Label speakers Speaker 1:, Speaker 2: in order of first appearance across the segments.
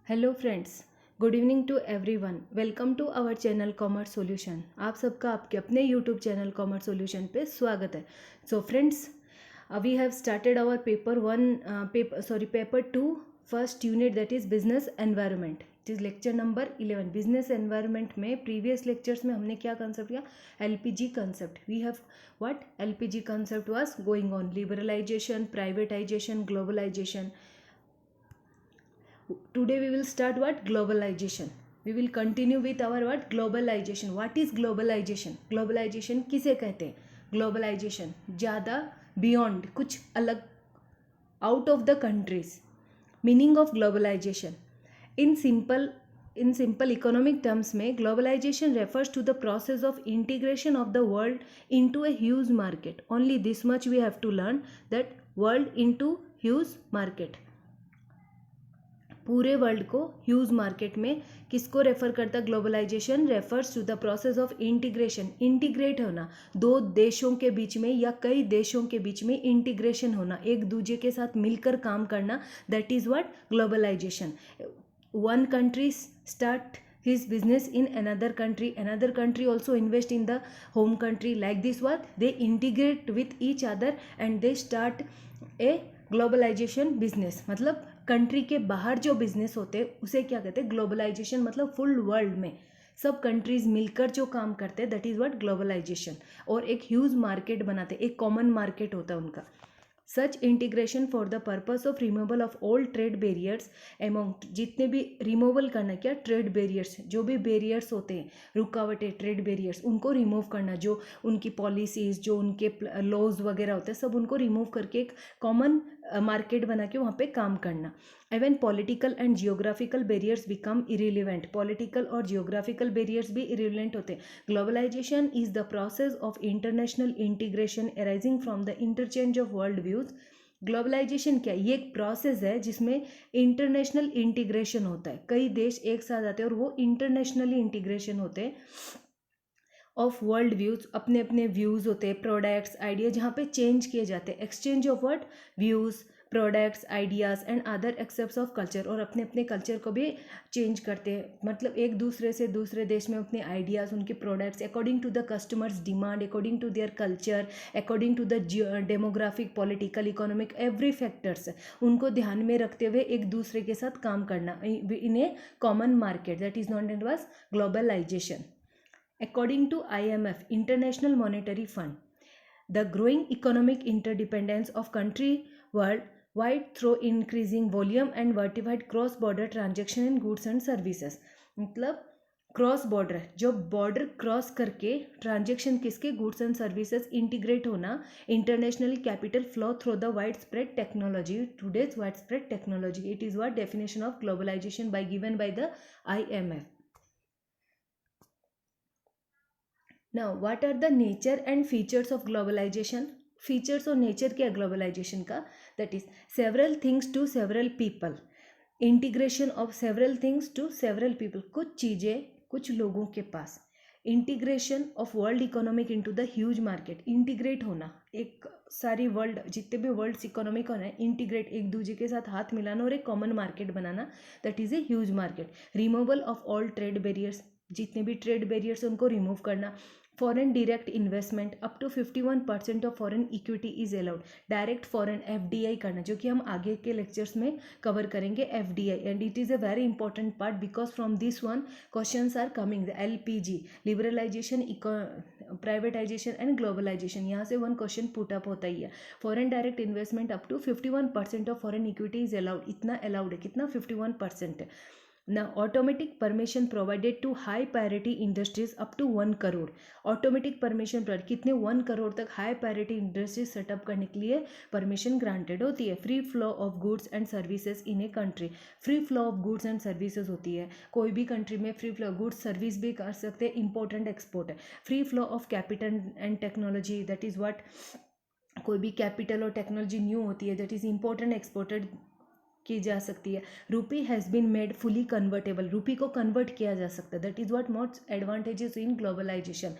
Speaker 1: Hello friends, good evening to everyone. Welcome to our channel commerce solution. आप सबका आपके अपने यूट्यूब चैनल कॉमर्स सॉल्यूशन पे स्वागत है। So friends, we have started our paper 2 first unit, that is business environment. It is lecture number 11। Business environment में previous lectures में हमने क्या कंसेप्ट किया? LPG concept. We have what LPG concept was going on, liberalisation, privatisation, globalisation. Today we will start what? Globalization. We will continue with our what? Globalization. What is globalization? Globalization किसे कहते हैं? Globalization ज़्यादा, beyond, कुछ अलग, out of the countries. Meaning of globalization. In simple economic terms में globalization refers to the process of integration of the world into a huge market. Only this much we have to learn, that world into huge market. पूरे world को huge market में किसको refer करता? Globalisation refers to the process of integration. Integrate होना, दो देशों के बीच में या कई देशों के बीच में इंटीग्रेशन होना, एक दूसरे के साथ मिलकर काम करना, that is what? Globalisation. One country start his business in another country also invest in the home country. Like this, what they integrate with each other and they start a globalisation business. मतलब country के बाहर जो business होते हैं उसे क्या कहते हैं? ग्लोबलाइजेशन. मतलब फुल वर्ल्ड में सब कंट्रीज मिलकर जो काम करते हैं, दैट इज व्हाट? ग्लोबलाइजेशन. और एक ह्यूज मार्केट बनाते, एक कॉमन मार्केट होता है उनका. Such integration for the purpose of removal of all trade barriers among. जितने भी रिमूवल करना, क्या? Trade barriers. जो भी बैरियर्स होते हैं, रुकावटें, ट्रेड बैरियर्स, उनको रिमूव करना. जो उनकी पॉलिसीज, जो उनके लॉज वगैरह होते हैं, सब उनको रिमूव करके एक कॉमन मार्केट बना के वहाँ पे काम करना. Even political and geographical barriers become irrelevant. Political और जियोग्राफिकल बैरियर्स भी इरिलेवेंट होते हैं. Globalisation is the process of international integration arising from the interchange of world views. ग्लोबलाइजेशन क्या? ये एक प्रोसेस है जिसमें इंटरनेशनल इंटीग्रेशन होता है. कई देश एक साथ आते हैं और वो इंटरनेशनली इंटीग्रेशन होते हैं ऑफ वर्ल्ड व्यूज. अपने अपने व्यूज़ होते हैं, प्रोडक्ट्स, आइडिया, जहाँ पे चेंज किए जाते हैं. Exchange of what? Views, products, ideas and other accepts of culture. और अपने अपने कल्चर को भी चेंज करते हैं. मतलब एक दूसरे से दूसरे देश में अपने आइडियाज़, उनके products according to the customers demand, according to their culture, according to the demographic, political, economic, every factors, उनको ध्यान में रखते हुए एक दूसरे के साथ काम करना in a common market. That is not and was globalization. According to IMF, International Monetary Fund, the growing economic interdependence of country worldwide through increasing volume and vertified cross-border transaction in goods and services. मतलब cross border, जो border cross करके transaction किसके? Goods and services integrate होना. International capital flow through the wide spread technology. Today's wide spread technology. It is what? Definition of globalisation by given by the IMF. Now, what are the nature and features of globalization? Features और nature क्या है globalization का? That is several things to several people. Integration of several things to several people. कुछ चीज़ें कुछ लोगों के पास. Integration of world economic into the huge market. Integrate होना, एक सारी वर्ल्ड, जितने भी वर्ल्ड्स इकोनॉमिक होना है, इंटीग्रेट, एक दूसरे के साथ हाथ मिलाना और एक कॉमन मार्केट बनाना, that is a huge market. Removal of all trade barriers. जितने भी ट्रेड बैरियर्स उनको रिमूव करना. Foreign direct investment, up to 51% of foreign equity is allowed. Direct foreign FDI करना, जो कि हम आगे के लेक्चर्स में कवर करेंगे. FDI, and it is a very important part because from this one questions are coming. The LPG, liberalisation, privatisation and globalisation, यहाँ से वन क्वेश्चन पुट अप होता ही है. Foreign direct investment up to 51% of foreign equity is allowed. इतना allowed है, कितना? 51% है. Now, automatic permission provided to high priority industries up to 1 crore. Automatic permission पर कितने? 1 करोड़ तक हाई प्रायोरिटी इंडस्ट्रीज सेटअप करने के लिए परमिशन ग्रांटेड होती है. Free flow of goods and services in a country. Free flow of goods and services होती है कोई भी कंट्री में. फ्री फ्लो गुड्स सर्विस भी कर सकते हैं, इम्पोर्ट एंड एक्सपोर्ट है. Free flow of capital and technology, that is what? कोई भी कैपिटल और टेक्नोलॉजी न्यू होती है, that is import and exported की जा सकती है. Rupee has been made fully convertible. Rupee को कन्वर्ट किया जा सकता है. That is what? Most advantages in globalisation.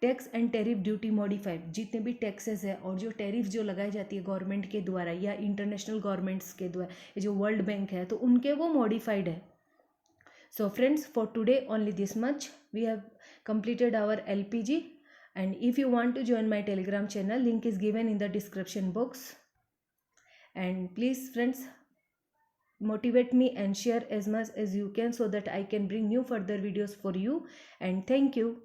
Speaker 1: Tax and tariff duty modified. जितने भी टैक्सेस है और जो टैरिफ जो लगाई जाती है गवर्नमेंट के द्वारा या इंटरनेशनल गवर्नमेंट्स के द्वारा, जो वर्ल्ड बैंक है, तो उनके वो मॉडिफाइड है. So friends, for today only this much. We have completed our LPG, and if you want to join my Telegram channel, link is given in the description box. And please friends, motivate me and share as much as you can so that I can bring new further videos for you. And thank you.